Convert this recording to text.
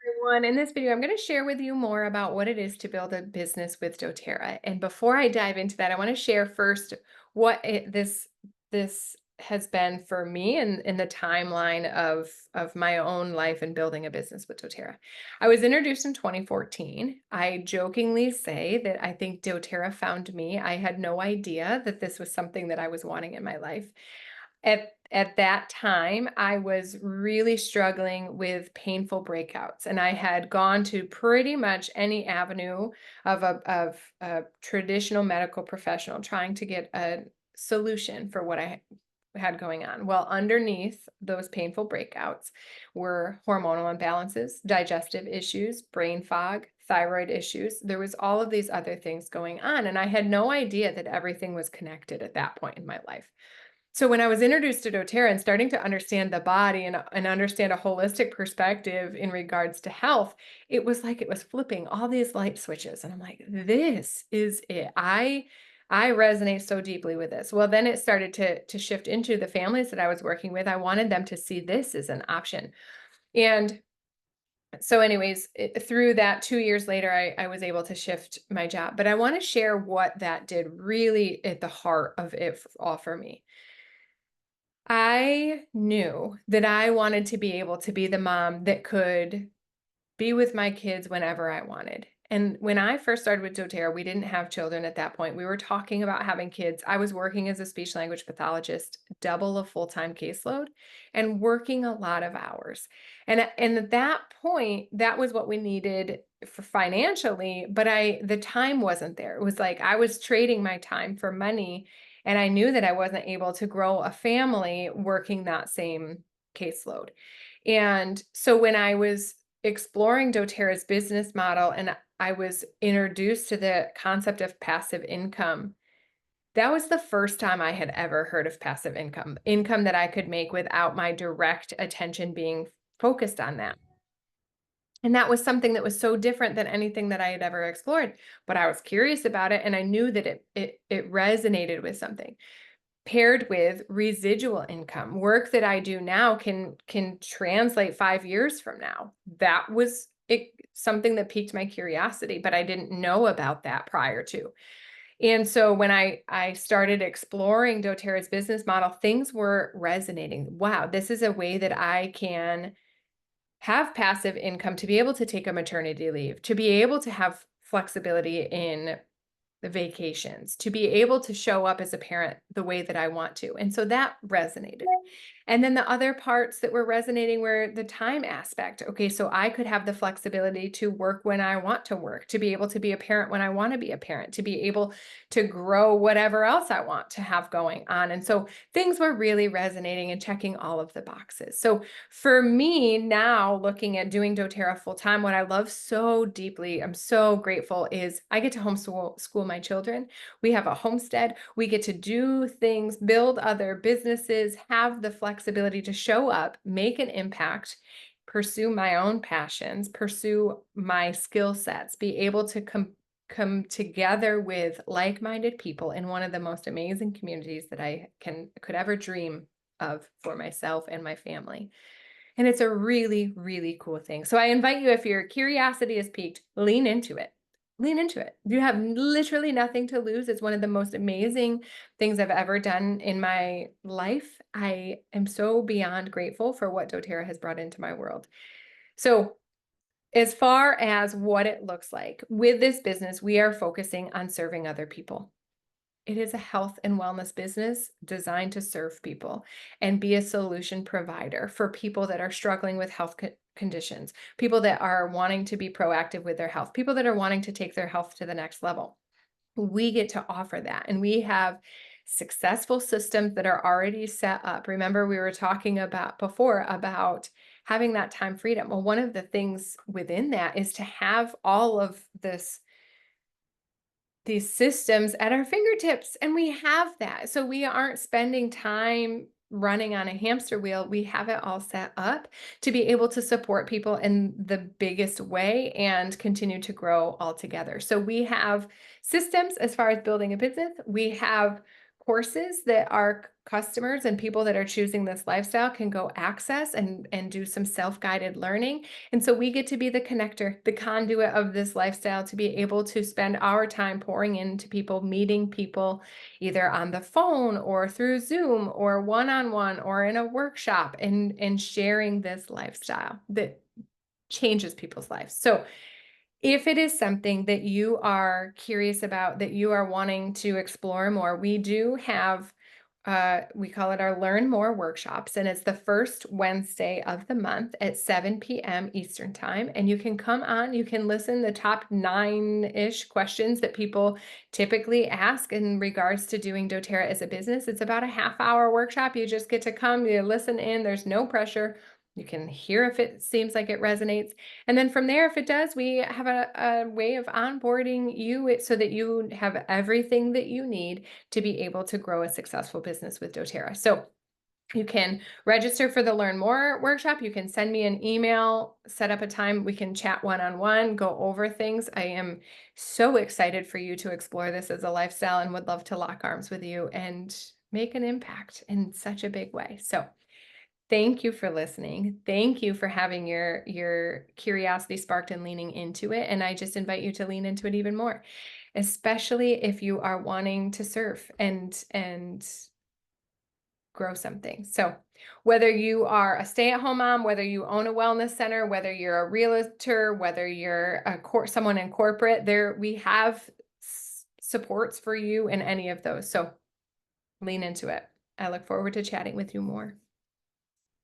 Everyone. In this video, I'm going to share with you more about what it is to build a business with doTERRA. And before I dive into that, I want to share first this has been for me and in the timeline of my own life and building a business with doTERRA. I was introduced in 2014. I jokingly say that I think doTERRA found me. I had no idea that this was something that I was wanting in my life. At that time, I was really struggling with painful breakouts, and I had gone to pretty much any avenue of a traditional medical professional trying to get a solution for what I had going on. Well, underneath those painful breakouts were hormonal imbalances, digestive issues, brain fog, thyroid issues. There was all of these other things going on, and I had no idea that everything was connected at that point in my life. So when I was introduced to doTERRA and starting to understand the body and understand a holistic perspective in regards to health, it was like it was flipping all these light switches. And I'm like, this is it. I resonate so deeply with this. Well, then it started to shift into the families that I was working with. I wanted them to see this as an option. And so anyways, through that 2 years later, I was able to shift my job. But I want to share what that did really at the heart of it all for me. I knew that I wanted to be able to be the mom that could be with my kids whenever I wanted. And when I first started with doTERRA, we didn't have children at that point. We were talking about having kids. I was working as a speech language pathologist, double a full-time caseload, and working a lot of hours. And at that point, that was what we needed for financially, but the time wasn't there. It was like I was trading my time for money, and I knew that I wasn't able to grow a family working that same caseload. And so when I was exploring doTERRA's business model and I was introduced to the concept of passive income, that was the first time I had ever heard of passive income, income that I could make without my direct attention being focused on that. And that was something that was so different than anything that I had ever explored, but I was curious about it and I knew that it resonated with something paired with residual income. Work that I do now can translate 5 years from now. That was something that piqued my curiosity, but I didn't know about that prior to. And so when I started exploring doTERRA's business model, things were resonating. Wow, this is a way that I can have passive income to be able to take a maternity leave, to be able to have flexibility in the vacations, to be able to show up as a parent the way that I want to. And so that resonated. And then the other parts that were resonating were the time aspect. Okay, so I could have the flexibility to work when I want to work, to be able to be a parent when I want to be a parent, to be able to grow whatever else I want to have going on. And so things were really resonating and checking all of the boxes. So for me now, looking at doing doTERRA full time, what I love so deeply, I'm so grateful, is I get to homeschool my children. We have a homestead. We get to do things, build other businesses, have the flexibility to show up, make an impact, pursue my own passions, pursue my skill sets, be able to come together with like-minded people in one of the most amazing communities that I could ever dream of for myself and my family. And it's a really, really cool thing. So I invite you, if your curiosity is piqued, lean into it. Lean into it. You have literally nothing to lose. It's one of the most amazing things I've ever done in my life. I am so beyond grateful for what doTERRA has brought into my world. So as far as what it looks like with this business, we are focusing on serving other people. It is a health and wellness business designed to serve people and be a solution provider for people that are struggling with health conditions, people that are wanting to be proactive with their health, people that are wanting to take their health to the next level. We get to offer that. And we have successful systems that are already set up. Remember, we were talking about before about having that time freedom. Well, one of the things within that is to have all of these systems at our fingertips, and we have that. So we aren't spending time running on a hamster wheel. We have it all set up to be able to support people in the biggest way and continue to grow all together. So we have systems as far as building a business. We have courses that our customers and people that are choosing this lifestyle can go access and do some self-guided learning. And so we get to be the connector, the conduit of this lifestyle to be able to spend our time pouring into people, meeting people either on the phone or through Zoom or one-on-one or in a workshop and sharing this lifestyle that changes people's lives. So if it is something that you are curious about, that you are wanting to explore more, we do have, we call it our Learn More workshops, and it's the first Wednesday of the month at 7 p.m. Eastern Time. And you can come on, you can listen the top 9-ish questions that people typically ask in regards to doing doTERRA as a business. It's about a half-hour workshop. You just get to come, you listen in, there's no pressure. You can hear if it seems like it resonates. And then from there, if it does, we have a way of onboarding you so that you have everything that you need to be able to grow a successful business with doTERRA. So you can register for the Learn More workshop. You can send me an email, set up a time. We can chat one-on-one, go over things. I am so excited for you to explore this as a lifestyle and would love to lock arms with you and make an impact in such a big way. So thank you for listening. Thank you for having your curiosity sparked and leaning into it. And I just invite you to lean into it even more, especially if you are wanting to serve and grow something. So whether you are a stay-at-home mom, whether you own a wellness center, whether you're a realtor, whether you're someone in corporate, we have supports for you in any of those. So lean into it. I look forward to chatting with you more.